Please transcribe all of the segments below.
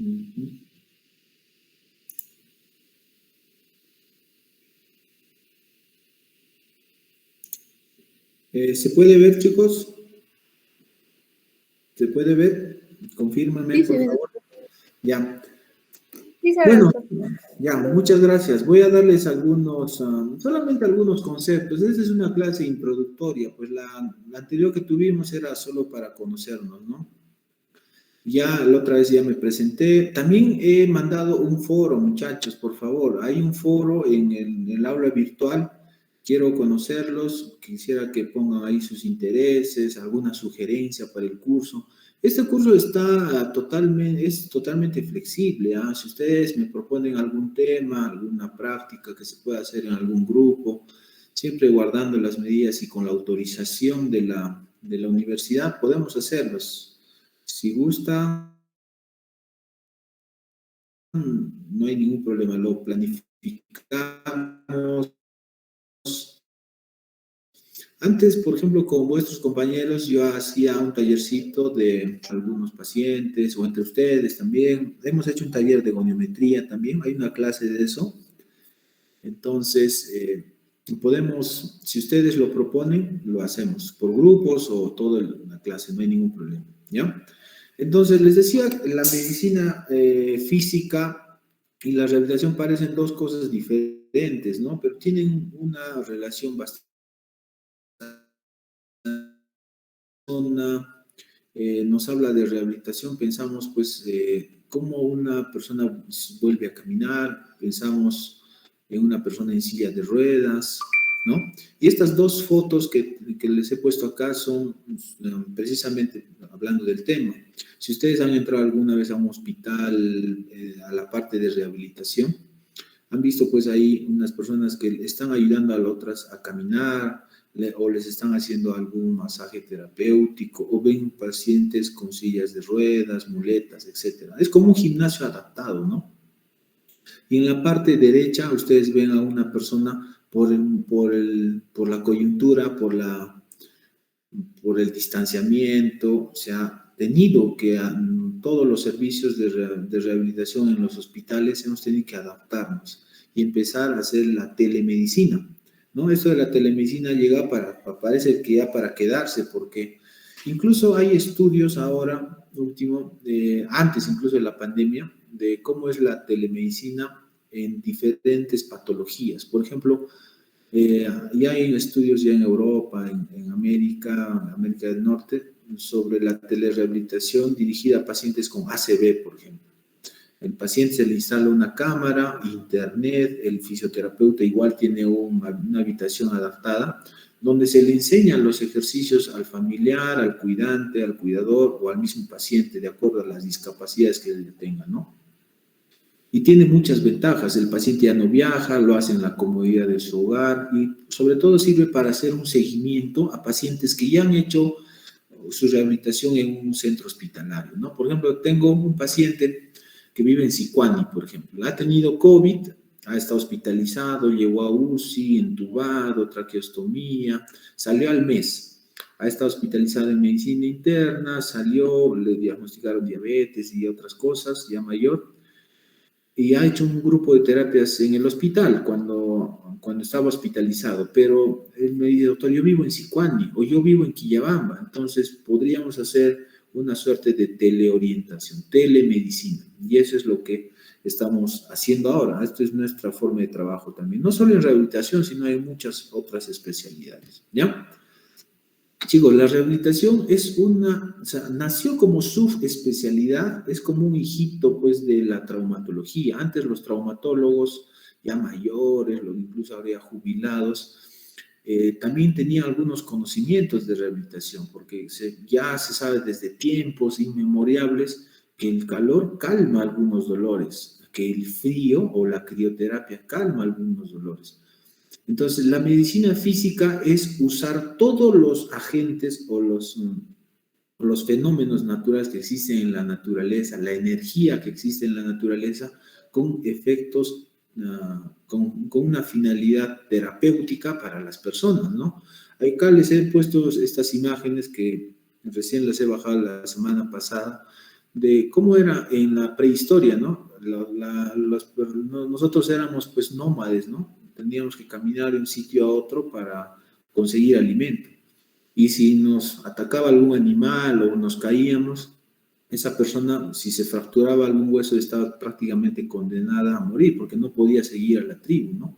Ujú. ¿Se puede ver, chicos? ¿Se puede ver? Confírmame, Sí, se por ve, favor. doctor. Ya. Sí, se ve, Bueno, doctor. ya, muchas gracias. Voy a darles solamente algunos conceptos. Esta es una clase introductoria, pues la anterior que tuvimos era solo para conocernos, ¿no? Ya la otra vez ya me presenté. También he mandado un foro, muchachos, por favor. Hay un foro en el aula virtual. Quiero conocerlos. Quisiera que pongan ahí sus intereses, alguna sugerencia para el curso. Este curso es totalmente flexible. ¿Ah? Si ustedes me proponen algún tema, alguna práctica que se pueda hacer en algún grupo, siempre guardando las medidas y con la autorización de la universidad, podemos hacerlos. Si gusta, no hay ningún problema, lo planificamos. Antes, por ejemplo, con vuestros compañeros, yo hacía un tallercito de algunos pacientes o entre ustedes también. Hemos hecho un taller de goniometría también, hay una clase de eso. Entonces, podemos, si ustedes lo proponen, lo hacemos por grupos o toda la clase, no hay ningún problema, ¿ya? Entonces, les decía, la medicina física y la rehabilitación parecen dos cosas diferentes, ¿no? Pero tienen una relación bastante. Nos habla de rehabilitación, pensamos pues cómo una persona vuelve a caminar, pensamos en una persona en silla de ruedas, ¿no? Y estas dos fotos que les he puesto acá son precisamente hablando del tema. Si ustedes han entrado alguna vez a un hospital, a la parte de rehabilitación, han visto pues ahí unas personas que están ayudando a las otras a caminar o les están haciendo algún masaje terapéutico o ven pacientes con sillas de ruedas, muletas, etcétera. Es como un gimnasio adaptado, ¿no? Y en la parte derecha ustedes ven a una persona por la coyuntura, por el distanciamiento, se ha tenido que, todos los servicios de rehabilitación en los hospitales hemos tenido que adaptarnos y empezar a hacer la telemedicina, ¿no? Esto de la telemedicina llega parece que ya para quedarse, porque incluso hay estudios ahora, último, antes incluso de la pandemia, de cómo es la telemedicina en diferentes patologías. Por ejemplo, ya hay estudios ya en Europa, en América del Norte, sobre la telerehabilitación dirigida a pacientes con ACV, por ejemplo. El paciente se le instala una cámara, internet, el fisioterapeuta igual tiene una habitación adaptada, donde se le enseñan los ejercicios al familiar, al cuidante, al cuidador o al mismo paciente, de acuerdo a las discapacidades que él tenga, ¿no? Y tiene muchas ventajas. El paciente ya no viaja, lo hace en la comodidad de su hogar y sobre todo sirve para hacer un seguimiento a pacientes que ya han hecho su rehabilitación en un centro hospitalario, ¿no? Por ejemplo, tengo un paciente que vive en Sicuani, por ejemplo. Ha tenido COVID, ha estado hospitalizado, llegó a UCI, entubado, traqueostomía, salió al mes. Ha estado hospitalizado en medicina interna, salió, le diagnosticaron diabetes y otras cosas, ya mayor, y ha hecho un grupo de terapias en el hospital cuando estaba hospitalizado, pero él me dice, doctor, yo vivo en Sicuani o yo vivo en Quillabamba, entonces podríamos hacer una suerte de teleorientación, telemedicina, y eso es lo que estamos haciendo ahora. Esta es nuestra forma de trabajo también, no solo en rehabilitación, sino en muchas otras especialidades, ¿ya? Chicos, la rehabilitación o sea, nació como subespecialidad, es como un hijito, pues, de la traumatología. Antes los traumatólogos, ya mayores, incluso ahora ya jubilados, también tenían algunos conocimientos de rehabilitación, porque ya se sabe desde tiempos inmemorables que el calor calma algunos dolores, que el frío o la crioterapia calma algunos dolores. Entonces, la medicina física es usar todos los agentes o los fenómenos naturales que existen en la naturaleza, la energía que existe en la naturaleza, con efectos, con una finalidad terapéutica para las personas, ¿no? Acá les he puesto estas imágenes que recién las he bajado la semana pasada, de cómo era en la prehistoria, ¿no? Nosotros éramos pues nómades, ¿no? Teníamos que caminar de un sitio a otro para conseguir alimento. Y si nos atacaba algún animal o nos caíamos, esa persona, si se fracturaba algún hueso, estaba prácticamente condenada a morir porque no podía seguir a la tribu, ¿no?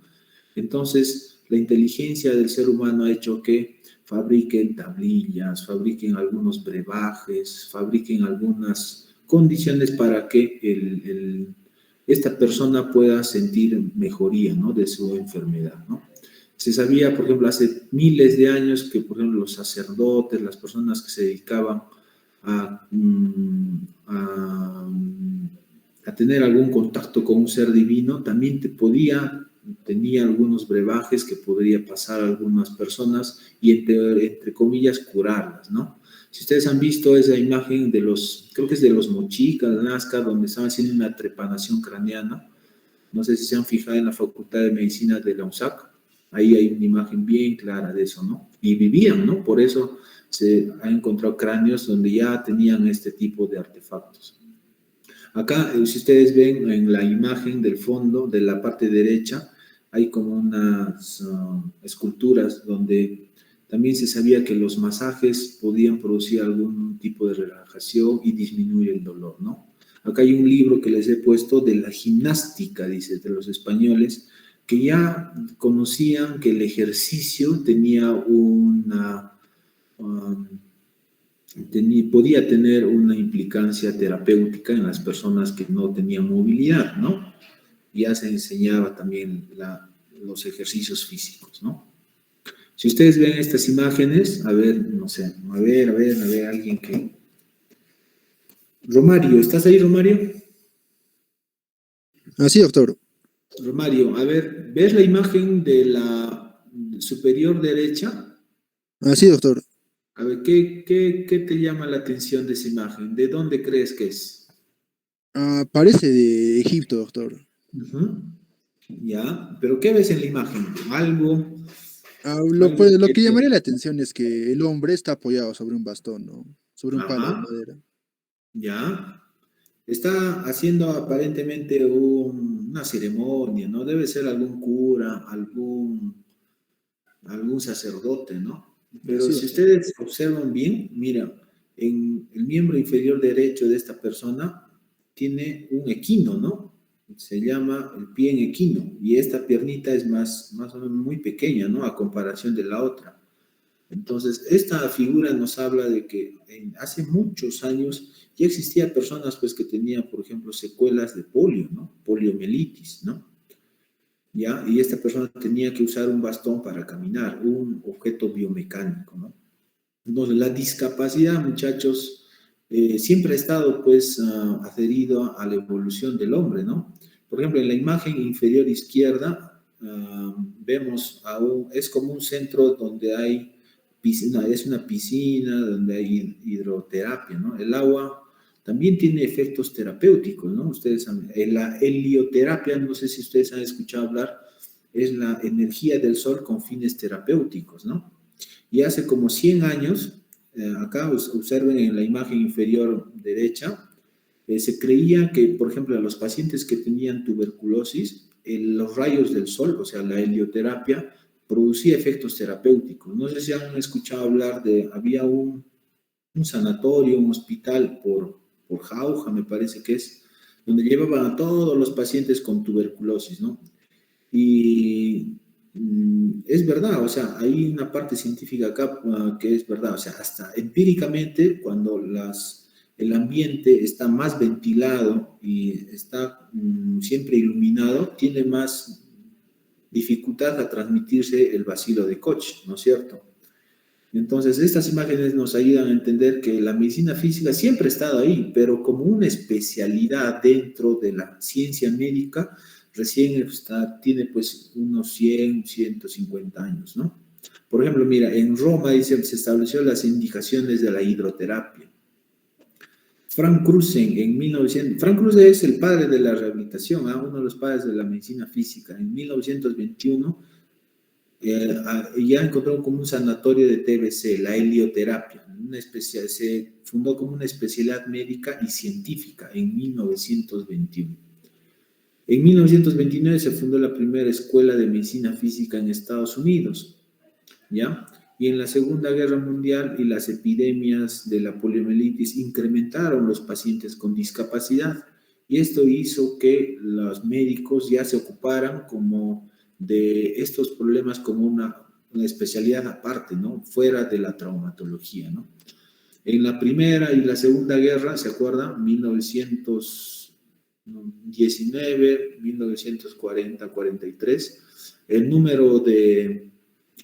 Entonces, la inteligencia del ser humano ha hecho que fabriquen tablillas, fabriquen algunos brebajes, fabriquen algunas condiciones para que esta persona pueda sentir mejoría, ¿no? De su enfermedad, ¿no? Se sabía, por ejemplo, hace miles de años que, por ejemplo, los sacerdotes, las personas que se dedicaban a, a tener algún contacto con un ser divino, también tenía algunos brebajes que podría pasar a algunas personas y, entre comillas, curarlas, ¿no? Si ustedes han visto esa imagen de creo que es de los mochicas, Nazca, donde estaban haciendo una trepanación craneana, no sé si se han fijado en la Facultad de Medicina de la UNSAC, ahí hay una imagen bien clara de eso, ¿no? Y vivían, ¿no? Por eso se han encontrado cráneos donde ya tenían este tipo de artefactos. Acá, si ustedes ven en la imagen del fondo, de la parte derecha, hay como unas esculturas donde también se sabía que los masajes podían producir algún tipo de relajación y disminuir el dolor, ¿no? Acá hay un libro que les he puesto de la gimnástica, dice, de los españoles, que ya conocían que el ejercicio tenía podía tener una implicancia terapéutica en las personas que no tenían movilidad, ¿no? Ya se enseñaba también los ejercicios físicos, ¿no? Si ustedes ven estas imágenes, a ver, no sé, a ver, alguien que... Romario, ¿estás ahí, Romario? Sí, doctor. Romario, a ver, ¿ves la imagen de la superior derecha? Sí, doctor. A ver, ¿qué te llama la atención de esa imagen? ¿De dónde crees que es? Parece de Egipto, doctor. Ujú. Ya, pero ¿qué ves en la imagen? Algo, Pues, alguien lo que que llamaría te... la atención es que el hombre está apoyado sobre un bastón, ¿no? Sobre un palo de Ajá, madera. ya. Está haciendo aparentemente una ceremonia, ¿no? Debe ser algún cura, algún sacerdote, ¿no? Pero Sí, si doctor. ustedes observan bien, mira, en el miembro inferior derecho de esta persona tiene un equino, ¿no? Se llama el pie en equino y esta piernita es más o menos muy pequeña, ¿no? A comparación de la otra. Entonces, esta figura nos habla de que hace muchos años ya existía personas pues que tenían, por ejemplo, secuelas de polio, ¿no? Poliomielitis, ¿no? ¿Ya? Y esta persona tenía que usar un bastón para caminar, un objeto biomecánico, ¿no? Entonces, la discapacidad, muchachos, siempre ha estado, pues, adherido a la evolución del hombre, ¿no? Por ejemplo, en la imagen inferior izquierda, vemos es como un centro donde hay piscina, es una piscina donde hay hidroterapia, ¿no? El agua también tiene efectos terapéuticos, ¿no? La helioterapia, no sé si ustedes han escuchado hablar, es la energía del sol con fines terapéuticos, ¿no? Y hace como 100 años, acá observen en la imagen inferior derecha, se creía que, por ejemplo, a los pacientes que tenían tuberculosis, los rayos del sol, o sea, la helioterapia, producía efectos terapéuticos. No sé si han escuchado hablar había un sanatorio, un hospital por Jauja, me parece que es, donde llevaban a todos los pacientes con tuberculosis, ¿no? Y es verdad, o sea, hay una parte científica acá que es verdad, o sea, hasta empíricamente, cuando el ambiente está más ventilado y está siempre iluminado, tiene más dificultad a transmitirse el bacilo de Koch, ¿no es cierto? Entonces, estas imágenes nos ayudan a entender que la medicina física siempre ha estado ahí, pero como una especialidad dentro de la ciencia médica, recién tiene pues unos 100, 150 años, ¿no? Por ejemplo, mira, en Roma dice, se estableció las indicaciones de la hidroterapia. Frank Krusen en 1900, Frank Krusen es el padre de la rehabilitación, uno de los padres de la medicina física. En 1921 ya encontraron como un sanatorio de TBC, la helioterapia, se fundó como una especialidad médica y científica en 1921. En 1929 se fundó la primera escuela de medicina física en Estados Unidos, ¿ya? Y en la Segunda Guerra Mundial y las epidemias de la poliomielitis incrementaron los pacientes con discapacidad. Y esto hizo que los médicos ya se ocuparan como de estos problemas como una especialidad aparte, ¿no? Fuera de la traumatología, ¿no? En la Primera y la Segunda Guerra, ¿se acuerdan? 1919, 1940, 43, el número de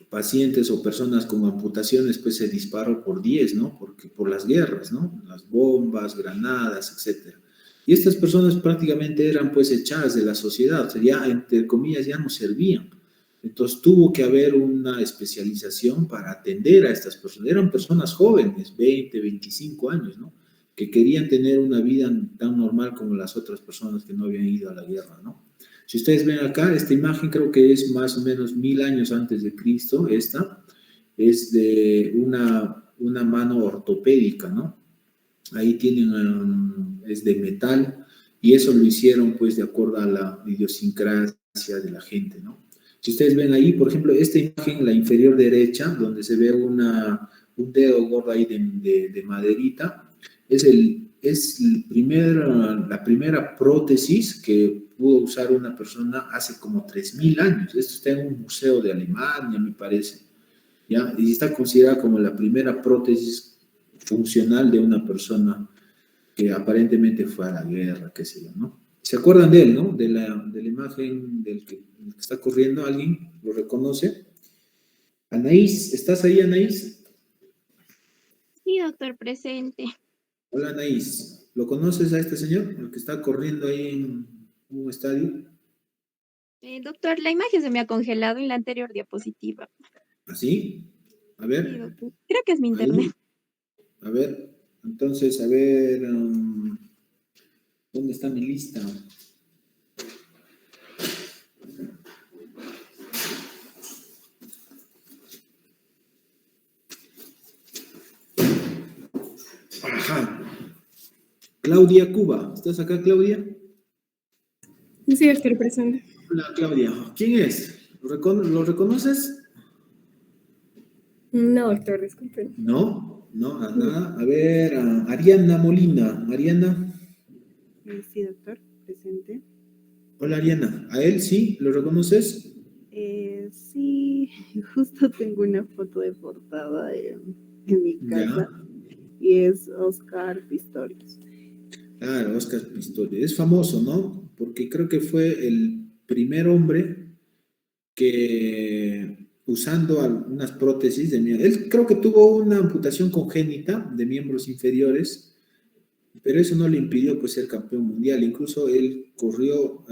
pacientes o personas con amputaciones pues se disparó por 10, ¿no? Porque por las guerras, ¿no? Las bombas, granadas, etcétera. Y estas personas prácticamente eran pues echadas de la sociedad, o sea, ya entre comillas ya no servían. Entonces tuvo que haber una especialización para atender a estas personas. Eran personas jóvenes, 20, 25 años, ¿no? Que querían tener una vida tan normal como las otras personas que no habían ido a la guerra, ¿no? Si ustedes ven acá, esta imagen creo que es más o menos 1000 años antes de Cristo. Esta es de una mano ortopédica, ¿no? Ahí tienen, es de metal, y eso lo hicieron pues de acuerdo a la idiosincrasia de la gente, ¿no? Si ustedes ven ahí, por ejemplo, esta imagen, la inferior derecha, donde se ve un dedo gordo ahí de maderita, la primera prótesis que pudo usar una persona hace como 3000 años. Esto está en un museo de Alemania, me parece, ¿ya? Y está considerada como la primera prótesis funcional de una persona que aparentemente fue a la guerra, qué sé yo, ¿no? ¿Se acuerdan de él, no? De la imagen del que está corriendo, ¿alguien lo reconoce? Anaís, ¿estás ahí, Anaís? Sí, doctor, presente. Hola, Anaís. ¿Lo conoces a este señor, el que está corriendo ahí en un estadio? Doctor, la imagen se me ha congelado en la anterior diapositiva. ¿Así? A Sí, ver, doctor. Creo que es mi internet. ahí, a ver, entonces, a ver, ¿dónde está mi lista? Ajá. Claudia Cuba. ¿Estás acá, Claudia? Sí, doctor, presente. Hola, Claudia. ¿Quién es? ¿Lo reconoces? No, doctor, disculpen. No, no, nada. A ver, Ariana Molina. Ariana. Sí, doctor, presente. Hola, Ariana. ¿A él sí? ¿Lo reconoces? Sí, justo tengo una foto de portada en mi casa y es Oscar Pistorius. Claro, Oscar Pistorius. Es famoso, ¿no? Porque creo que fue el primer hombre que usando algunas prótesis de miembros, él creo que tuvo una amputación congénita de miembros inferiores, pero eso no le impidió pues ser campeón mundial. Incluso él corrió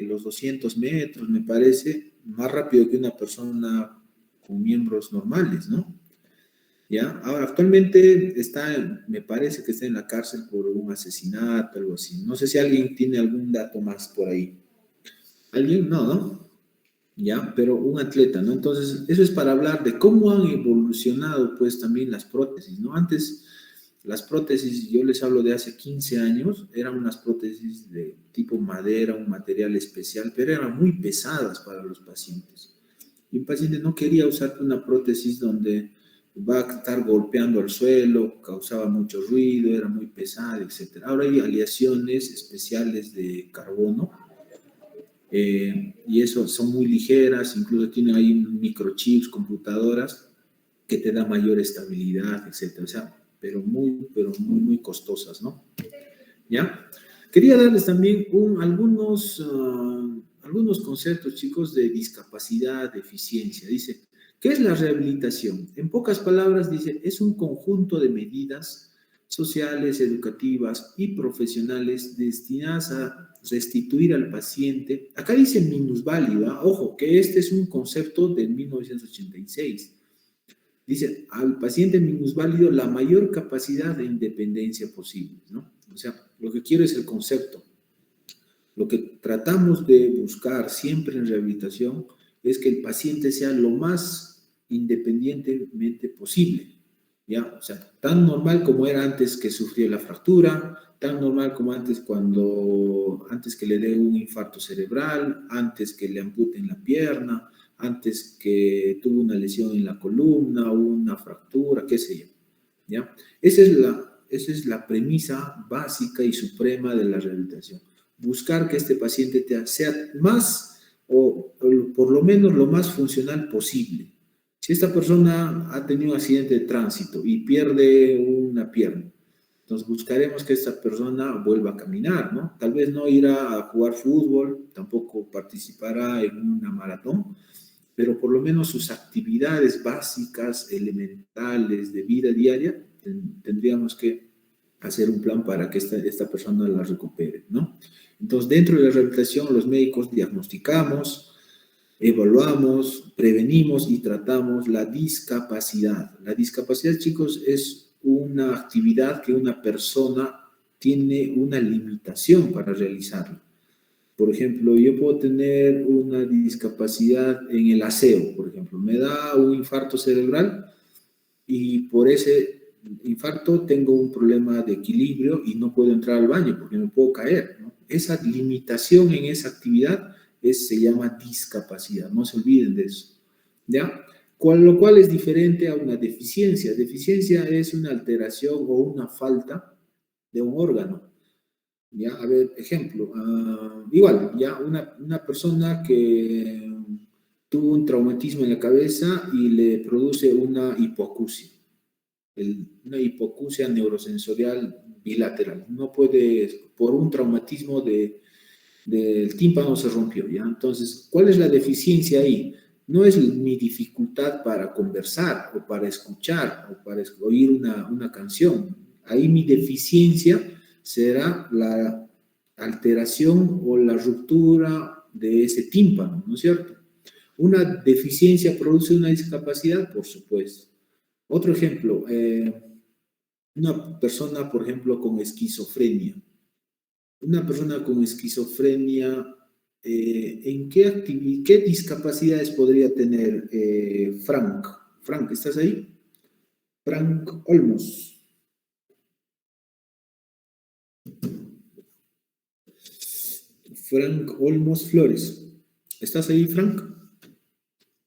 los 200 metros, me parece, más rápido que una persona con miembros normales, ¿no? ¿Ya? Ahora, actualmente me parece que está en la cárcel por un asesinato, algo así. No sé si alguien tiene algún dato más por ahí. ¿Alguien? No, ¿no? ¿Ya? Pero un atleta, ¿no? Entonces, eso es para hablar de cómo han evolucionado, pues, también las prótesis, ¿no? Antes, las prótesis, yo les hablo de hace 15 años, eran unas prótesis de tipo madera, un material especial, pero eran muy pesadas para los pacientes. Y un paciente no quería usar una prótesis donde va a estar golpeando al suelo, causaba mucho ruido, era muy pesada, etc. Ahora hay aleaciones especiales de carbono, y eso son muy ligeras, incluso tienen ahí microchips, computadoras, que te da mayor estabilidad, etcétera. O sea, pero muy costosas, ¿no? ¿Ya? Quería darles también algunos conceptos, chicos, de discapacidad, de eficiencia. Dice, ¿qué es la rehabilitación? En pocas palabras, dice, es un conjunto de medidas sociales, educativas y profesionales destinadas a restituir al paciente. Acá dice minusválido, ¿eh? Ojo, que este es un concepto de 1986. Dice, al paciente minusválido la mayor capacidad de independencia posible, ¿no? O sea, lo que quiero es el concepto. Lo que tratamos de buscar siempre en rehabilitación es que el paciente sea lo más independientemente posible, ¿ya? O sea, tan normal como era antes que sufrió la fractura, tan normal como antes antes que le dé un infarto cerebral, antes que le amputen la pierna, antes que tuvo una lesión en la columna, una fractura, qué sé yo, ¿ya? Esa es la premisa básica y suprema de la rehabilitación. Buscar que este paciente sea más o por lo menos lo más funcional posible. Si esta persona ha tenido un accidente de tránsito y pierde una pierna, entonces buscaremos que esta persona vuelva a caminar, ¿no? Tal vez no irá a jugar fútbol, tampoco participará en una maratón, pero por lo menos sus actividades básicas, elementales de vida diaria, tendríamos que hacer un plan para que esta persona la recupere, ¿no? Entonces, dentro de la rehabilitación, los médicos diagnosticamos, evaluamos, prevenimos y tratamos la discapacidad. La discapacidad, chicos, es una actividad que una persona tiene una limitación para realizarla. Por ejemplo, yo puedo tener una discapacidad en el aseo, por ejemplo. Me da un infarto cerebral y por ese infarto tengo un problema de equilibrio y no puedo entrar al baño porque me puedo caer, ¿no? Esa limitación en esa actividad se llama discapacidad, no se olviden de eso, ¿ya? Lo cual es diferente a una deficiencia. Deficiencia es una alteración o una falta de un órgano. ¿Ya? A ver, ejemplo, igual, ya una persona que tuvo un traumatismo en la cabeza y le produce una hipoacusia, una hipoacusia neurosensorial bilateral. No puede, por un traumatismo del tímpano se rompió, ¿ya? Entonces, ¿cuál es la deficiencia ahí? No es mi dificultad para conversar o para escuchar o para oír una canción. Ahí mi deficiencia será la alteración o la ruptura de ese tímpano, ¿no es cierto? ¿Una deficiencia produce una discapacidad? Por supuesto. Otro ejemplo, una persona, por ejemplo, con esquizofrenia. Una persona con esquizofrenia, ¿en qué discapacidades podría tener Frank? Frank, ¿estás ahí? Frank Olmos. Frank Olmos Flores. ¿Estás ahí, Frank?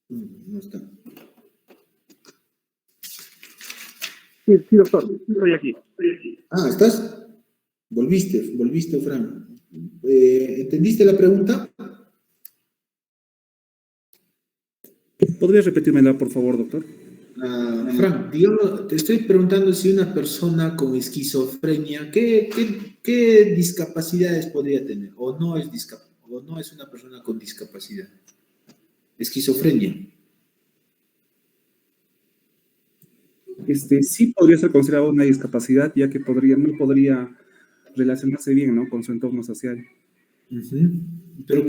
No está. Sí, doctor, estoy aquí. Ah, ¿estás? Volviste, Frank. ¿Entendiste la pregunta? ¿Podrías repetírmela, por favor, doctor? Frank, digamos, te estoy preguntando si una persona con esquizofrenia, ¿qué discapacidades podría tener? ¿O no es una persona con discapacidad? Esquizofrenia. Sí podría ser considerado una discapacidad, ya que no podría relacionarse bien, ¿no?, con su entorno social. Pero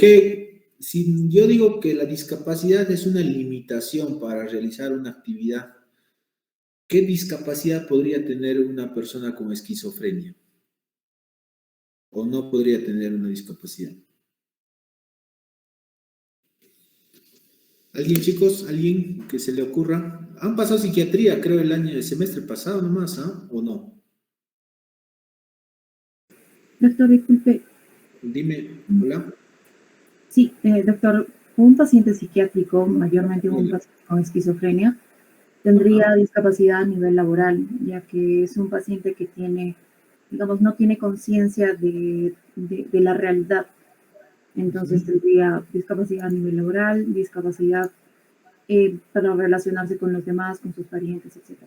si yo digo que la discapacidad es una limitación para realizar una actividad, ¿qué discapacidad podría tener una persona con esquizofrenia? ¿O no podría tener una discapacidad? ¿Alguien, chicos? ¿Alguien que se le ocurra? Han pasado psiquiatría, creo, el semestre pasado nomás, ¿ah? ¿O no? Doctor, disculpe. Dime, hola. Sí, doctor, un paciente psiquiátrico, mayormente un paciente con esquizofrenia, tendría discapacidad a nivel laboral, ya que es un paciente que tiene, digamos, no tiene conciencia de la realidad. Entonces tendría discapacidad a nivel laboral, discapacidad para relacionarse con los demás, con sus parientes, etc.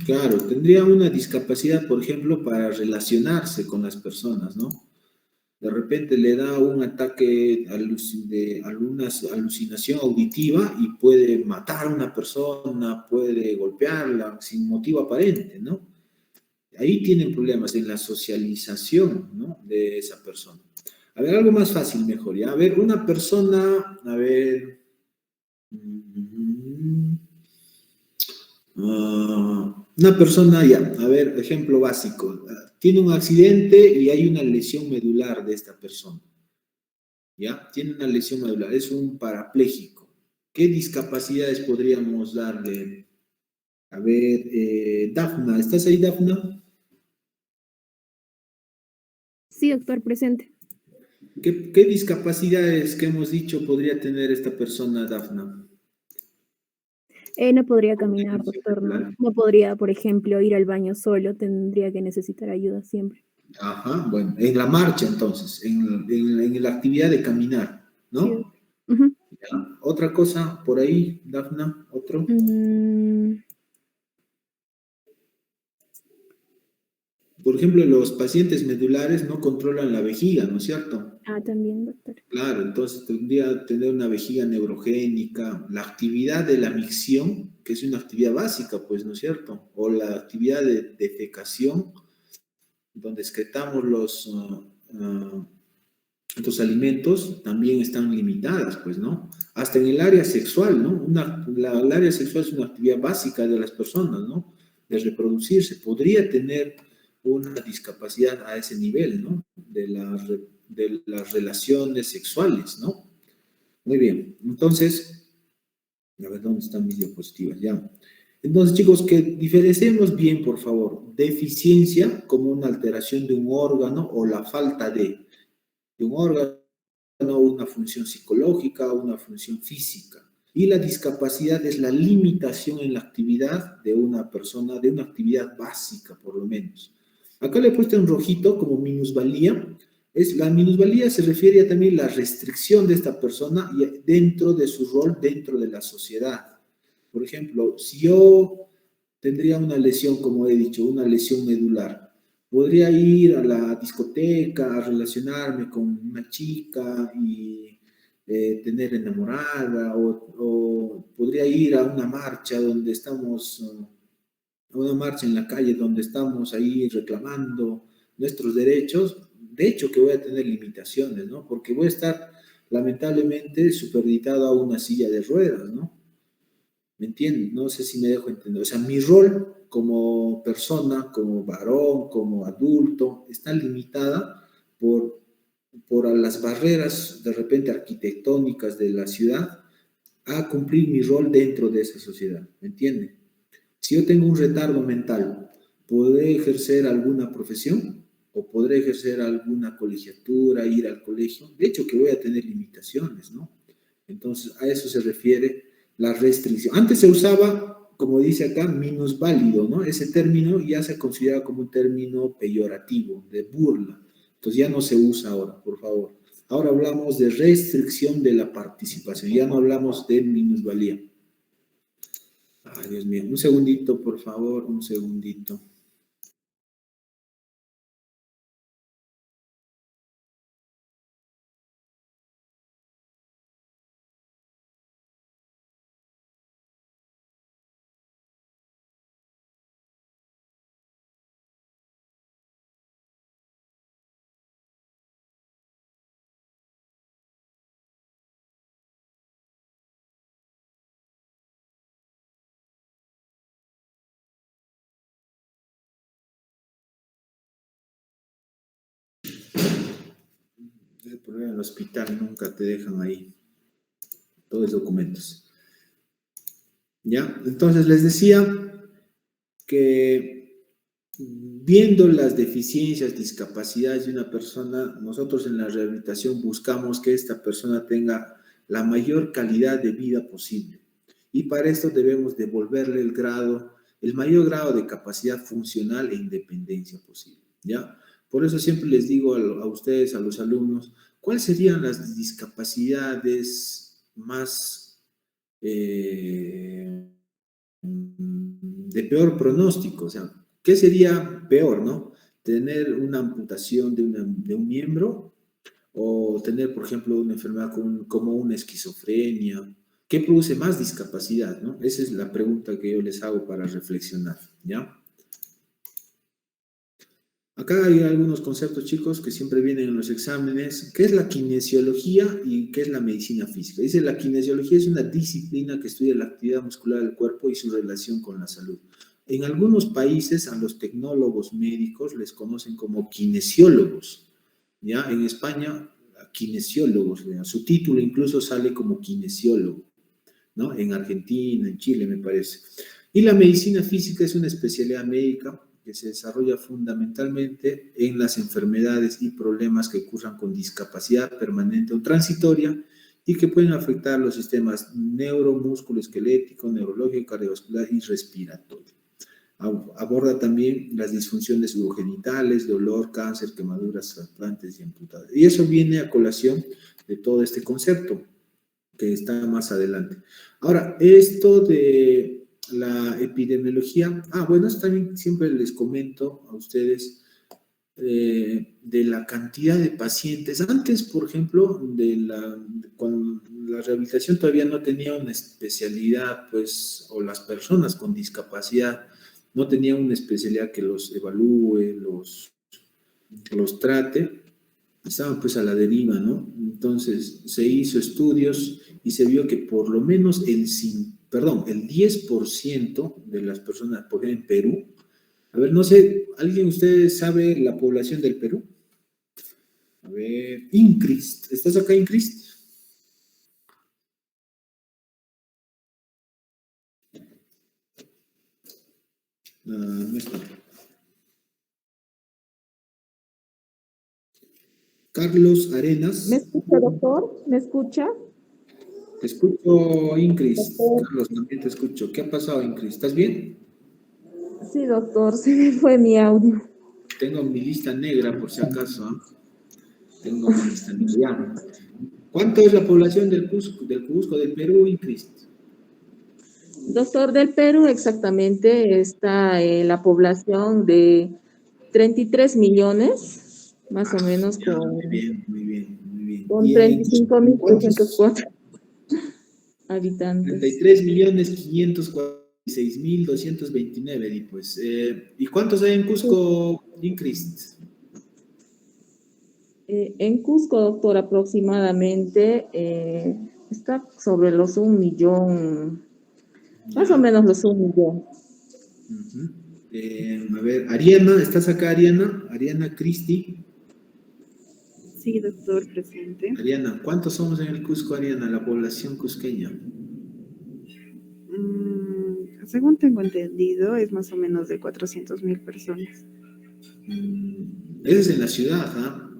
Claro, tendría una discapacidad, por ejemplo, para relacionarse con las personas, ¿no? De repente le da un ataque de alguna alucinación auditiva y puede matar a una persona, puede golpearla sin motivo aparente, ¿no? Ahí tienen problemas en la socialización, ¿no?, de esa persona. A ver, algo más fácil, mejor, ¿ya? A ver, una persona, a ver... una persona, ya, a ver, ejemplo básico, tiene un accidente y hay una lesión medular de esta persona, ¿ya? Tiene una lesión medular, es un parapléjico. ¿Qué discapacidades podríamos darle? A ver, Dafna, ¿estás ahí, Dafna? Sí, doctor, presente. ¿Qué discapacidades que hemos dicho podría tener esta persona, Dafna? No podría caminar, doctor, ¿no? No podría, por ejemplo, ir al baño solo, tendría que necesitar ayuda siempre. Ajá, bueno, en la marcha entonces, en la actividad de caminar, ¿no? Sí. Ujú. ¿Ya? Otra cosa por ahí, Dafna, otro. Por ejemplo, los pacientes medulares no controlan la vejiga, ¿no es cierto? También, doctor. Claro, entonces tendría que tener una vejiga neurogénica, la actividad de la micción, que es una actividad básica, pues, ¿no es cierto? O la actividad de defecación, donde excretamos los alimentos, también están limitadas, pues, ¿no? Hasta en el área sexual, ¿no? El área sexual es una actividad básica de las personas, ¿no? De reproducirse. Podría tener una discapacidad a ese nivel, ¿no? De las relaciones sexuales, ¿no? Muy bien. Entonces, a ver, ¿dónde están mis diapositivas? Ya. Entonces, chicos, que diferenciemos bien, por favor. Deficiencia como una alteración de un órgano o la falta de un órgano, una función psicológica o una función física. Y la discapacidad es la limitación en la actividad de una persona, de una actividad básica, por lo menos. Acá le he puesto en rojito como minusvalía. La minusvalía se refiere a también la restricción de esta persona dentro de su rol dentro de la sociedad. Por ejemplo, si yo tendría una lesión, como he dicho, una lesión medular, podría ir a la discoteca a relacionarme con una chica y tener enamorada, o podría ir a una marcha donde estamos, a una marcha en la calle donde estamos ahí reclamando nuestros derechos. De hecho que voy a tener limitaciones, ¿no? Porque voy a estar lamentablemente supeditado a una silla de ruedas, ¿no? ¿Me entienden? No sé si me dejo entender. O sea, mi rol como persona, como varón, como adulto, está limitada por las barreras de repente arquitectónicas de la ciudad a cumplir mi rol dentro de esa sociedad. ¿Me entienden? Si yo tengo un retardo mental, ¿podré ejercer alguna profesión? ¿O podré ejercer alguna colegiatura, ir al colegio? De hecho, que voy a tener limitaciones, ¿no? Entonces, a eso se refiere la restricción. Antes se usaba, como dice acá, minusválido, ¿no? Ese término ya se considera como un término peyorativo, de burla. Entonces, ya no se usa ahora, por favor. Ahora hablamos de restricción de la participación, ya no hablamos de minusvalía. Ay, Dios mío, un segundito, por favor, un segundito. El problema en el hospital, nunca te dejan ahí. Todos los documentos. ¿Ya? Entonces les decía que viendo las deficiencias, discapacidades de una persona, nosotros en la rehabilitación buscamos que esta persona tenga la mayor calidad de vida posible. Y para esto debemos devolverle el mayor grado de capacidad funcional e independencia posible. ¿Ya? Por eso siempre les digo a ustedes, a los alumnos, ¿cuáles serían las discapacidades más de peor pronóstico? O sea, ¿qué sería peor, no? Tener una amputación de un miembro o tener, por ejemplo, una enfermedad como una esquizofrenia. ¿Qué produce más discapacidad, no? Esa es la pregunta que yo les hago para reflexionar, ¿ya? Acá hay algunos conceptos, chicos, que siempre vienen en los exámenes. ¿Qué es la kinesiología y qué es la medicina física? Dice, la kinesiología es una disciplina que estudia la actividad muscular del cuerpo y su relación con la salud. En algunos países a los tecnólogos médicos les conocen como kinesiólogos, ¿ya? En España, kinesiólogos, ¿ya? Su título incluso sale como kinesiólogo. ¿no? En Argentina, en Chile, me parece. Y la medicina física es una especialidad médica que se desarrolla fundamentalmente en las enfermedades y problemas que ocurran con discapacidad permanente o transitoria y que pueden afectar los sistemas neuro, musculoesquelético, neurológico, cardiovascular y respiratorio. Aborda también las disfunciones urogenitales, dolor, cáncer, quemaduras, trasplantes y amputadas. Y eso viene a colación de todo este concepto que está más adelante. Ahora, esto de la epidemiología, bueno, eso también siempre les comento a ustedes de la cantidad de pacientes. Antes, por ejemplo, cuando la rehabilitación todavía no tenía una especialidad, pues, o las personas con discapacidad no tenían una especialidad que los evalúe, los trate, estaban pues a la deriva, ¿no? Entonces se hizo estudios y se vio que por lo menos el 10% de las personas, por ejemplo, en Perú, a ver, no sé, ¿alguien de ustedes sabe la población del Perú? A ver, Incrist, ¿estás acá, Incrist? No está. Carlos Arenas. ¿Me escucha, doctor? ¿Me escucha? Te escucho, Incris. Doctor. Carlos, también te escucho. ¿Qué ha pasado, Incris? ¿Estás bien? Sí, doctor, se me fue mi audio. Tengo mi lista negra, por si acaso. Tengo mi lista negra. Ya. ¿Cuánto es la población del Cusco, del Perú, Incris? Doctor, del Perú exactamente está la población de 33 millones, más o menos, Ya, muy bien, muy bien, muy bien. con ¿Y en Cusco, cuántos? 35.304 habitantes. 33.546.229, y pues. ¿Y cuántos hay en Cusco, Incris? En Cusco, doctor, aproximadamente está sobre los 1 millón, más o menos los 1 millón. Uh-huh. A ver, Ariana, ¿estás acá, Ariana? Ariana Cristi. Sí, doctor, presente. Ariana, ¿cuántos somos en el Cusco, Ariana, la población cusqueña? Según tengo entendido, es más o menos de 400.000 personas. Ese es en la ciudad, ¿ah?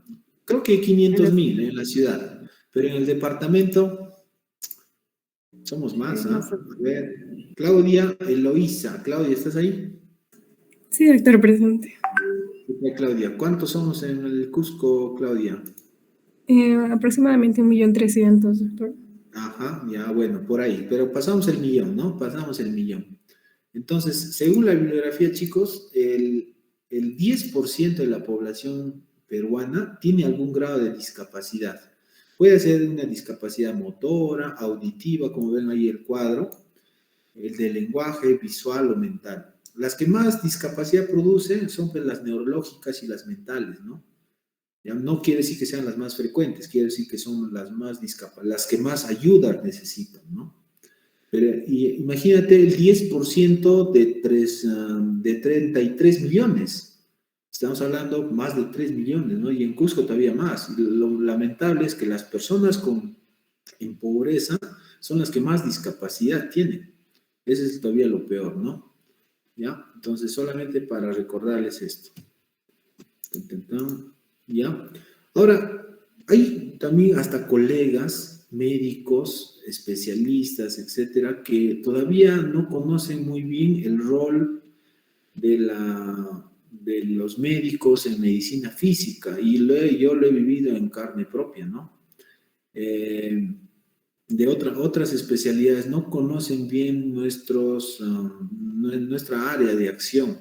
Creo que 500.000 en la ciudad, pero en el departamento somos más, ¿ah? A ver, Claudia Eloísa. Claudia, ¿estás ahí? Sí, doctor, presente. Claudia, ¿cuántos somos en el Cusco, Claudia? Aproximadamente 1.300.000, doctor. Ajá, ya, bueno, por ahí, pero pasamos el millón, ¿no? Pasamos el millón. Entonces, según la bibliografía, chicos, el 10% de la población peruana tiene algún grado de discapacidad. Puede ser una discapacidad motora, auditiva, como ven ahí el cuadro, el de lenguaje, visual o mental. Las que más discapacidad producen son pues, las neurológicas y las mentales, ¿no? Ya no quiere decir que sean las más frecuentes, quiere decir que son las que más ayuda necesitan, ¿no? Pero imagínate el 10% de 33 millones. Estamos hablando más de 3 millones, ¿no? Y en Cusco todavía más. Y lo lamentable es que las personas en pobreza son las que más discapacidad tienen. Ese es todavía lo peor, ¿no? ¿Ya? Entonces, solamente para recordarles esto. ¿Ya? Ahora, hay también hasta colegas, médicos, especialistas, etcétera, que todavía no conocen muy bien el rol de los médicos en medicina física, y yo lo he vivido en carne propia, ¿no? De otras especialidades no conocen bien nuestra área de acción,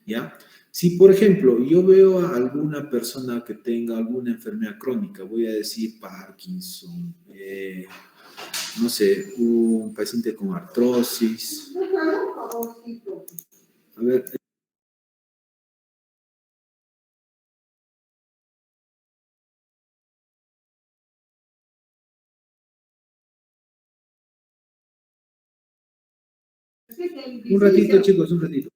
¿ya? Si, por ejemplo, yo veo a alguna persona que tenga alguna enfermedad crónica, voy a decir Parkinson, no sé, un paciente con artrosis. A ver. Un ratito, chicos, un ratito.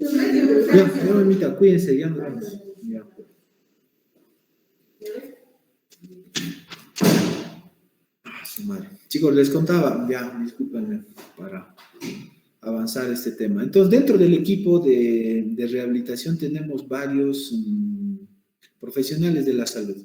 Ya, mamita, cuídense, ya nos vemos. Ya. Su madre. Chicos, les contaba, ya, discúlpenme, para avanzar este tema. Entonces, dentro del equipo de rehabilitación tenemos varios profesionales de la salud.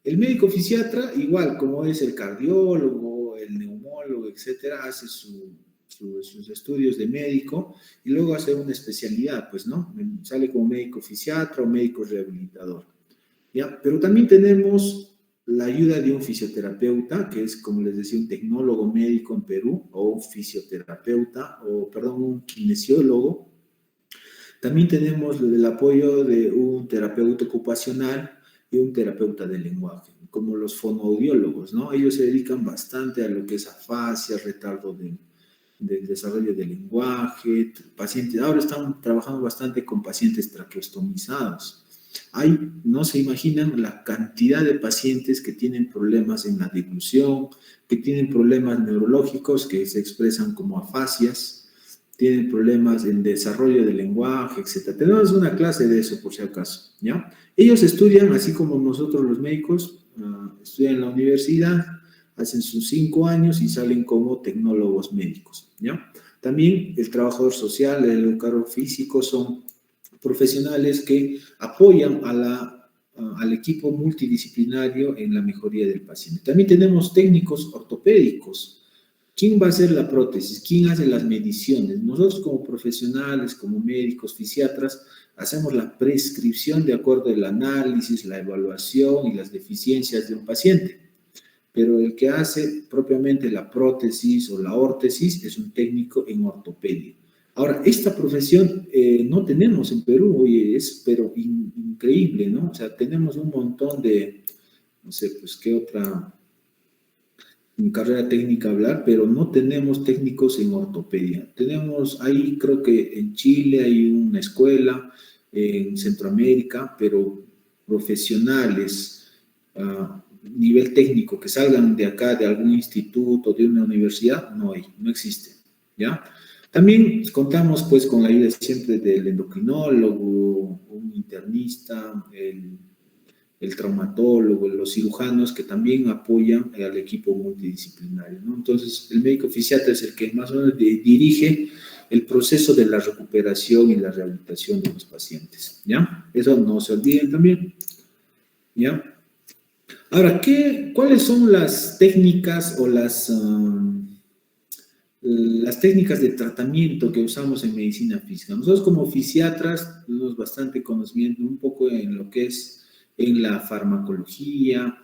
El médico fisiatra, igual como es el cardiólogo, el neumólogo, etcétera, hace sus estudios de médico y luego hace una especialidad, pues, ¿no? Sale como médico fisiatra o médico rehabilitador, ¿ya? Pero también tenemos la ayuda de un fisioterapeuta, que es, como les decía, un tecnólogo médico en Perú, o un fisioterapeuta, o, perdón, un kinesiólogo. También tenemos el apoyo de un terapeuta ocupacional y un terapeuta del lenguaje, como los fonoaudiólogos, ¿no? Ellos se dedican bastante a lo que es afasia, retardo del desarrollo del lenguaje, pacientes, ahora están trabajando bastante con pacientes traqueostomizados. No se imaginan la cantidad de pacientes que tienen problemas en la deglución, que tienen problemas neurológicos que se expresan como afasias, tienen problemas en desarrollo del lenguaje, etc. Tenemos una clase de eso, por si acaso, ¿ya? Ellos estudian, así como nosotros los médicos, estudian en la universidad, hacen sus 5 años y salen como tecnólogos médicos, ¿ya? También el trabajador social, el educador físico son profesionales que apoyan al equipo multidisciplinario en la mejoría del paciente. También tenemos técnicos ortopédicos. ¿Quién va a hacer la prótesis? ¿Quién hace las mediciones? Nosotros como profesionales, como médicos, fisiatras, hacemos la prescripción de acuerdo al análisis, la evaluación y las deficiencias de un paciente. Pero el que hace propiamente la prótesis o la órtesis es un técnico en ortopedia. Ahora, esta profesión no tenemos en Perú, oye, es pero increíble, ¿no? O sea, tenemos un montón de, no sé, pues qué otra carrera técnica hablar, pero no tenemos técnicos en ortopedia. Tenemos ahí, creo que en Chile hay una escuela, en Centroamérica, pero profesionales, nivel técnico, que salgan de acá, de algún instituto, de una universidad, no hay, no existe, ¿ya? También contamos pues con la ayuda siempre del endocrinólogo, un internista, el traumatólogo, los cirujanos que también apoyan al equipo multidisciplinario, ¿no? Entonces, el médico fisiatra es el que más o menos dirige el proceso de la recuperación y la rehabilitación de los pacientes, ¿ya? Eso no se olviden también, ¿ya? Ahora, ¿cuáles son las técnicas o las técnicas de tratamiento que usamos en medicina física? Nosotros como fisiatras tenemos bastante conocimiento un poco en lo que es en la farmacología,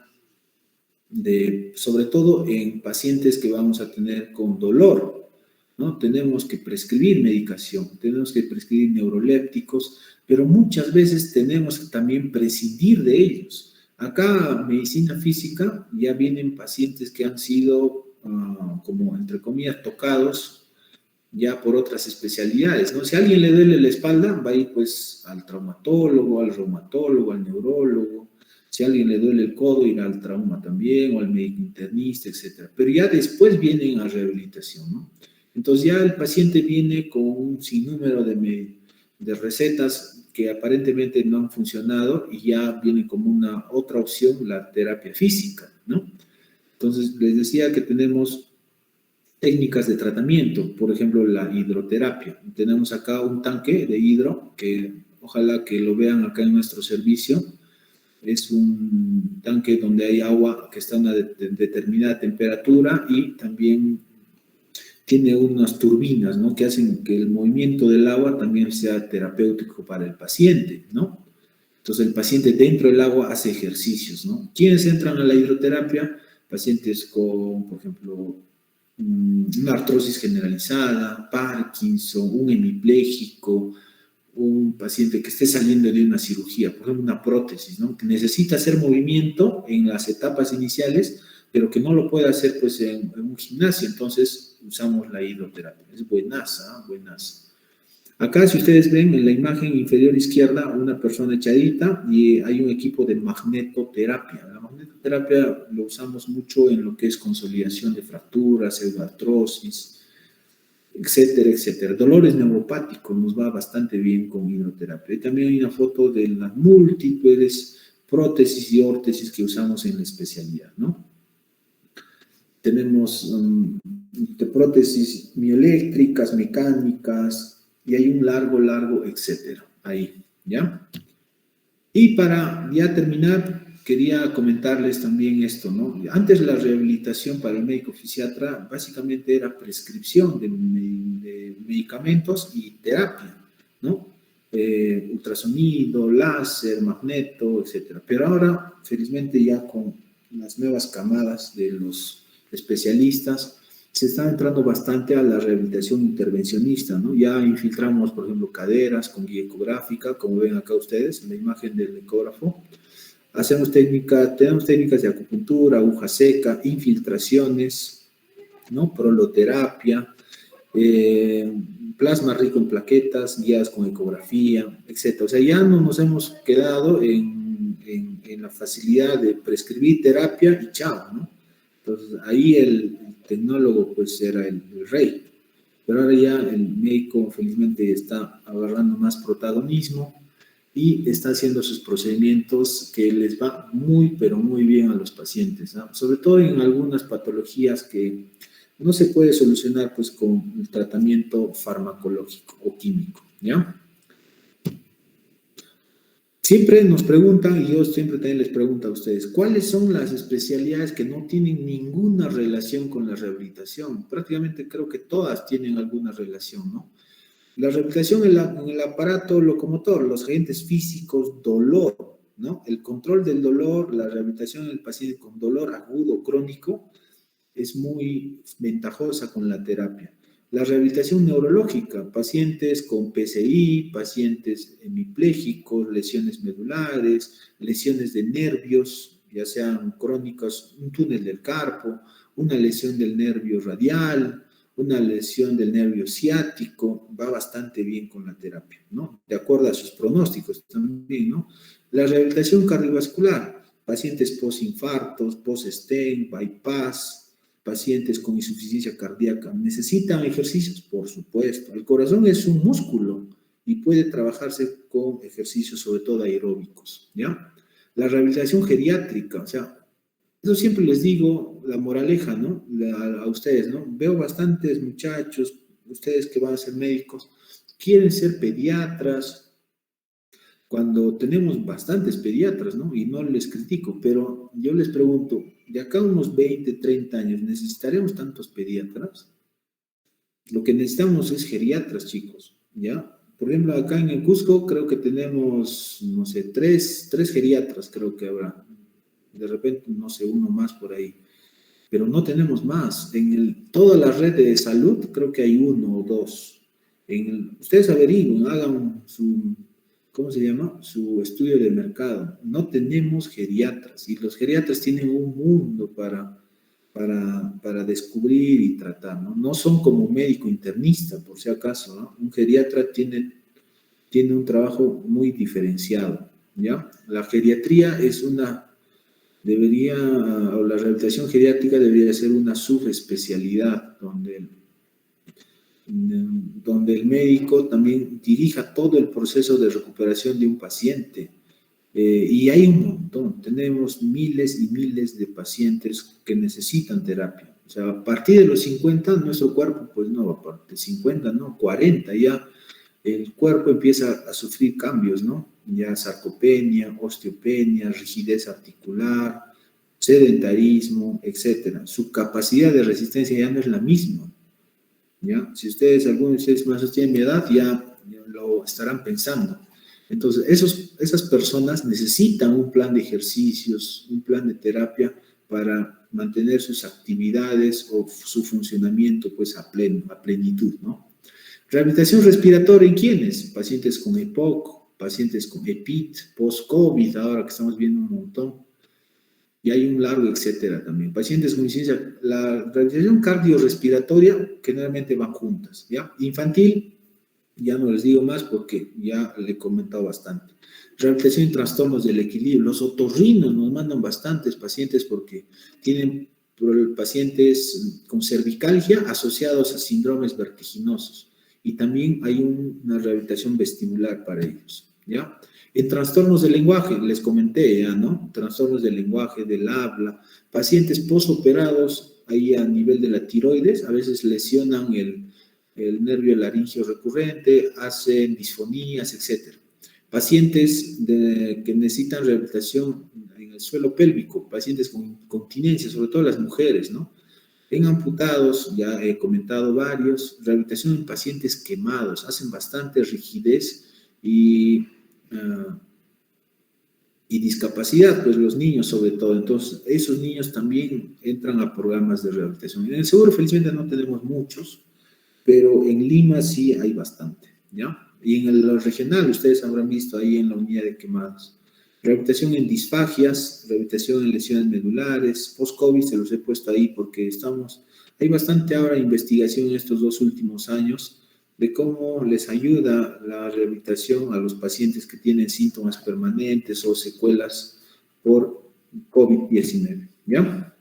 sobre todo en pacientes que vamos a tener con dolor, ¿no? Tenemos que prescribir medicación, tenemos que prescribir neurolépticos, pero muchas veces tenemos que también prescindir de ellos. Acá, medicina física, ya vienen pacientes que han sido, como entre comillas, tocados ya por otras especialidades, ¿no? Si a alguien le duele la espalda, va a ir pues al traumatólogo, al reumatólogo, al neurólogo. Si a alguien le duele el codo, irá al trauma también, o al médico internista, etc. Pero ya después vienen a rehabilitación, ¿no? Entonces ya el paciente viene con un sinnúmero de recetas que aparentemente no han funcionado y ya viene como una otra opción la terapia física, ¿no? Entonces les decía que tenemos técnicas de tratamiento, por ejemplo, la hidroterapia. Tenemos acá un tanque de hidro, que ojalá que lo vean acá en nuestro servicio. Es un tanque donde hay agua que está a una determinada temperatura y también tiene unas turbinas, ¿no? Que hacen que el movimiento del agua también sea terapéutico para el paciente, ¿no? Entonces, el paciente dentro del agua hace ejercicios, ¿no? ¿Quiénes entran a la hidroterapia? Pacientes con, por ejemplo, una artrosis generalizada, Parkinson, un hemipléjico, un paciente que esté saliendo de una cirugía, por ejemplo, una prótesis, ¿no? Que necesita hacer movimiento en las etapas iniciales, pero que no lo puede hacer pues en un gimnasio, entonces usamos la hidroterapia. Es buenaza, buenaza. Acá, si ustedes ven en la imagen inferior izquierda, una persona echadita y hay un equipo de magnetoterapia. La magnetoterapia lo usamos mucho en lo que es consolidación de fracturas, pseudoartrosis, etcétera, etcétera. Dolores neuropáticos nos va bastante bien con hidroterapia. Y también hay una foto de las múltiples prótesis y órtesis que usamos en la especialidad, ¿no? Tenemos de prótesis mioeléctricas, mecánicas, y hay un largo, etcétera, ahí, ¿ya? Y para ya terminar, quería comentarles también esto, ¿no? Antes la rehabilitación para el médico fisiatra básicamente era prescripción de medicamentos y terapia, ¿no? Ultrasonido, láser, magneto, etcétera. Pero ahora, felizmente, ya con las nuevas camadas de los especialistas, se está entrando bastante a la rehabilitación intervencionista, ¿no? Ya infiltramos, por ejemplo, caderas con guía ecográfica, como ven acá ustedes en la imagen del ecógrafo. Tenemos técnicas de acupuntura, aguja seca, infiltraciones, ¿no? Proloterapia, plasma rico en plaquetas, guiadas con ecografía, etc. O sea, ya no nos hemos quedado en la facilidad de prescribir terapia y chao, ¿no? Entonces, ahí el tecnólogo, pues, era el rey. Pero ahora ya el médico, felizmente, está agarrando más protagonismo y está haciendo sus procedimientos que les va muy, pero muy bien a los pacientes, ¿no? Sobre todo en algunas patologías que no se puede solucionar, pues, con el tratamiento farmacológico o químico, ¿ya? Siempre nos preguntan, y yo siempre también les pregunto a ustedes, ¿cuáles son las especialidades que no tienen ninguna relación con la rehabilitación? Prácticamente creo que todas tienen alguna relación, ¿no? La rehabilitación en el aparato locomotor, los agentes físicos, dolor, ¿no? El control del dolor, la rehabilitación del paciente con dolor agudo, crónico, es muy ventajosa con la terapia. La rehabilitación neurológica, pacientes con PCI, pacientes hemipléjicos, lesiones medulares, lesiones de nervios, ya sean crónicas, un túnel del carpo, una lesión del nervio radial, una lesión del nervio ciático, va bastante bien con la terapia, ¿no? De acuerdo a sus pronósticos también, ¿no? La rehabilitación cardiovascular, pacientes post-infartos, post-stent, bypass, pacientes con insuficiencia cardíaca, ¿necesitan ejercicios? Por supuesto. El corazón es un músculo y puede trabajarse con ejercicios, sobre todo aeróbicos, ¿ya? La rehabilitación geriátrica, o sea, eso siempre les digo, la moraleja, ¿no? A ustedes, ¿no? Veo bastantes muchachos, ustedes que van a ser médicos, quieren ser pediatras, cuando tenemos bastantes pediatras, ¿no? Y no les critico, pero yo les pregunto, de acá a unos 20, 30 años, ¿necesitaremos tantos pediatras? Lo que necesitamos es geriatras, chicos, ¿ya? Por ejemplo, acá en el Cusco creo que tenemos, no sé, tres geriatras creo que habrá. De repente, no sé, uno más por ahí. Pero no tenemos más. En toda la red de salud creo que hay uno o dos. Ustedes averigüen, hagan su, ¿cómo se llama? Su estudio de mercado. No tenemos geriatras y los geriatras tienen un mundo para descubrir y tratar, ¿no? No son como médico internista, por si acaso, ¿no? Un geriatra tiene un trabajo muy diferenciado, ¿ya? La geriatría es o la rehabilitación geriátrica debería ser una subespecialidad donde el médico también dirija todo el proceso de recuperación de un paciente. Y hay un montón, tenemos miles y miles de pacientes que necesitan terapia. O sea, a partir de los 50, nuestro cuerpo, pues no, a partir de 50, no, 40 ya, el cuerpo empieza a sufrir cambios, ¿no? Ya sarcopenia, osteopenia, rigidez articular, sedentarismo, etcétera. Su capacidad de resistencia ya no es la misma, ¿ya? Si algunos de ustedes más tienen mi edad, ya lo estarán pensando. Entonces, esas personas necesitan un plan de ejercicios, un plan de terapia para mantener sus actividades o su funcionamiento, pues, a plenitud, ¿no? Rehabilitación respiratoria, ¿en quiénes? Pacientes con EPOC, pacientes con EPIT, post-COVID, ahora que estamos viendo un montón. Y hay un largo, etcétera, también. Pacientes con insuficiencia. La rehabilitación cardiorrespiratoria generalmente van juntas, ¿ya? Infantil, ya no les digo más porque ya le he comentado bastante. Rehabilitación y trastornos del equilibrio. Los otorrinos nos mandan bastantes pacientes porque tienen pacientes con cervicalgia asociados a síndromes vertiginosos. Y también hay una rehabilitación vestibular para ellos, ¿ya? En trastornos del lenguaje, les comenté ya, ¿no? Trastornos del lenguaje, del habla, pacientes posoperados, ahí a nivel de la tiroides, a veces lesionan el nervio laringio recurrente, hacen disfonías, etc. Pacientes que necesitan rehabilitación en el suelo pélvico, pacientes con incontinencia, sobre todo las mujeres, ¿no? En amputados, ya he comentado varios, rehabilitación en pacientes quemados, hacen bastante rigidez y discapacidad, pues los niños sobre todo. Entonces, esos niños también entran a programas de rehabilitación. En el seguro, felizmente, no tenemos muchos, pero en Lima sí hay bastante, ¿ya? Y en el regional, ustedes habrán visto ahí en la unidad de quemados. Rehabilitación en disfagias, rehabilitación en lesiones medulares, post-COVID se los he puesto ahí porque hay bastante ahora investigación en estos 2 últimos años de cómo les ayuda la rehabilitación a los pacientes que tienen síntomas permanentes o secuelas por COVID-19, ¿ya?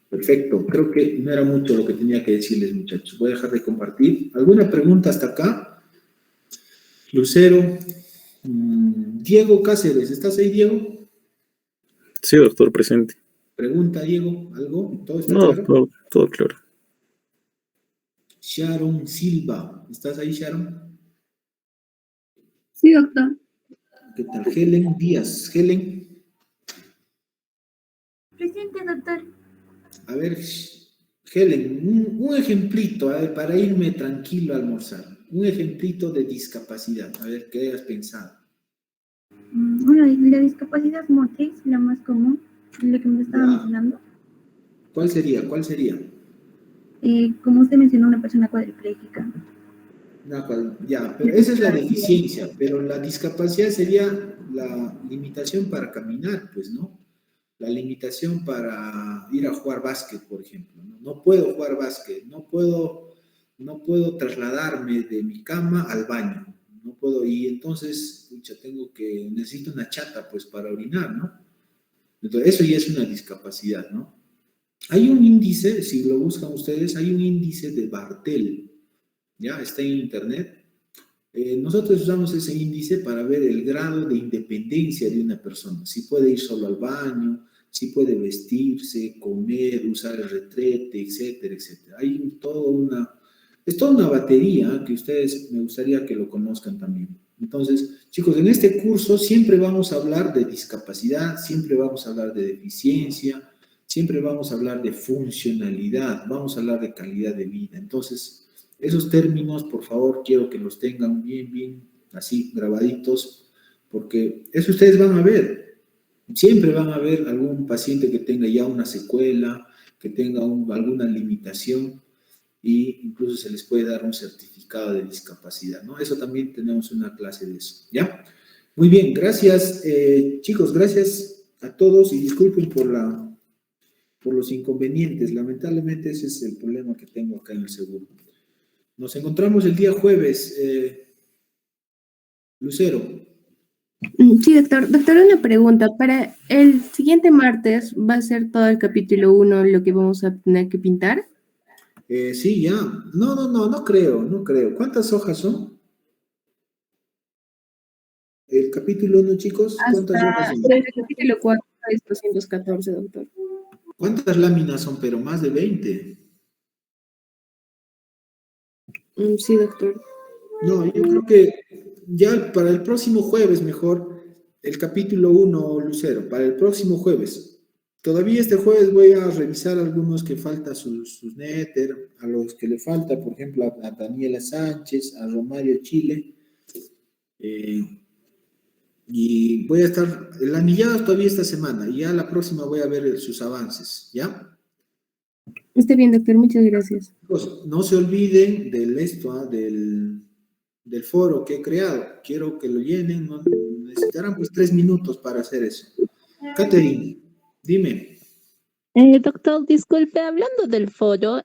Perfecto, creo que no era mucho lo que tenía que decirles, muchachos. Voy a dejar de compartir. ¿Alguna pregunta hasta acá? Lucero. Diego Cáceres, ¿estás ahí, Diego? Sí, doctor, presente. Pregunta, Diego, ¿algo? ¿Todo está No, claro? todo claro. Sharon Silva, ¿estás ahí, Sharon? Sí, doctor. ¿Qué tal? Helen Díaz. Helen. Presente, doctor. A ver, Helen, un ejemplito, a ver, para irme tranquilo a almorzar. Un ejemplito de discapacidad, a ver, ¿qué has pensado? Bueno, la discapacidad motriz, la más común, la que me estaba mencionando. ¿Cuál sería? Como usted mencionó, una persona cuadripléjica. Ya, pero esa es la deficiencia, pero la discapacidad sería la limitación para caminar, pues, ¿no? La limitación para ir a jugar básquet, por ejemplo, ¿no? No puedo jugar básquet, no puedo trasladarme de mi cama al baño, no puedo, y entonces, necesito una chata, pues, para orinar, ¿no? Entonces, eso ya es una discapacidad, ¿no? Hay un índice, si lo buscan ustedes, hay un índice de Bartel, ¿ya? Está en internet. Nosotros usamos ese índice para ver el grado de independencia de una persona, si puede ir solo al baño, si puede vestirse, comer, usar el retrete, etcétera, etcétera. Es toda una batería que ustedes me gustaría que lo conozcan también. Entonces, chicos, en este curso siempre vamos a hablar de discapacidad, siempre vamos a hablar de deficiencia, siempre vamos a hablar de funcionalidad, vamos a hablar de calidad de vida. Entonces, esos términos, por favor, quiero que los tengan bien, así, grabaditos, porque eso ustedes van a ver. Siempre van a ver algún paciente que tenga ya una secuela, que tenga alguna limitación, e incluso se les puede dar un certificado de discapacidad, ¿no? Eso también tenemos una clase de eso, ¿ya? Muy bien, gracias, chicos, gracias a todos y disculpen por los inconvenientes. Lamentablemente ese es el problema que tengo acá en el seguro. Nos encontramos el día jueves. Lucero. Sí, doctor. Doctor, una pregunta. Para el siguiente martes, ¿va a ser todo el capítulo 1 lo que vamos a tener que pintar? Sí, ya. No creo. ¿Cuántas hojas son? El capítulo 1, chicos, ¿cuántas hojas son? El capítulo 4 es 214, doctor. ¿Cuántas láminas son? Pero más de 20. Sí, doctor. No, yo creo que ya para el próximo jueves mejor el capítulo 1, Lucero, para el próximo jueves. Todavía este jueves voy a revisar algunos que falta sus néter, a los que le falta, por ejemplo, a Daniela Sánchez, a Romario Chile. Y voy a estar, el anillado todavía esta semana, y ya la próxima voy a ver sus avances, ¿ya? Está bien, doctor, muchas gracias. Pues, no se olviden del foro que he creado. Quiero que lo llenen, ¿no? Necesitarán pues 3 minutos para hacer eso. Catherine, dime. Doctor, disculpe, hablando del foro,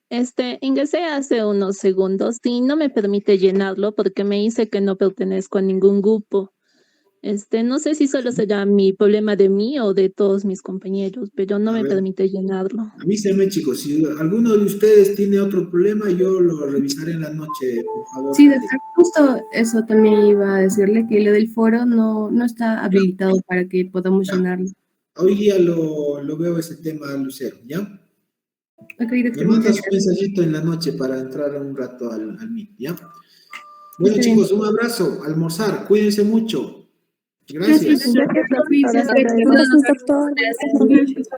ingresé hace unos segundos y no me permite llenarlo porque me dice que no pertenezco a ningún grupo. No sé si solo será mi problema de mí o de todos mis compañeros, pero no A me ver. permite llenarlo. Avísenme, chicos, si alguno de ustedes tiene otro problema, yo lo revisaré en la noche, por favor. Sí, doctor, justo eso también iba a decirle, que lo del foro no está habilitado para que podamos llenarlo. Hoy día lo veo ese tema, Lucero, ¿ya? Ok, Me doctor, mandas muchas un gracias. mensajito en la noche para entrar un rato al Meet, ¿ya? Bueno, Está bien. chicos, un abrazo, almorzar, cuídense mucho. Gracias. Gracias, doctor. Gracias, doctora. Gracias, doctor. Gracias, doctor.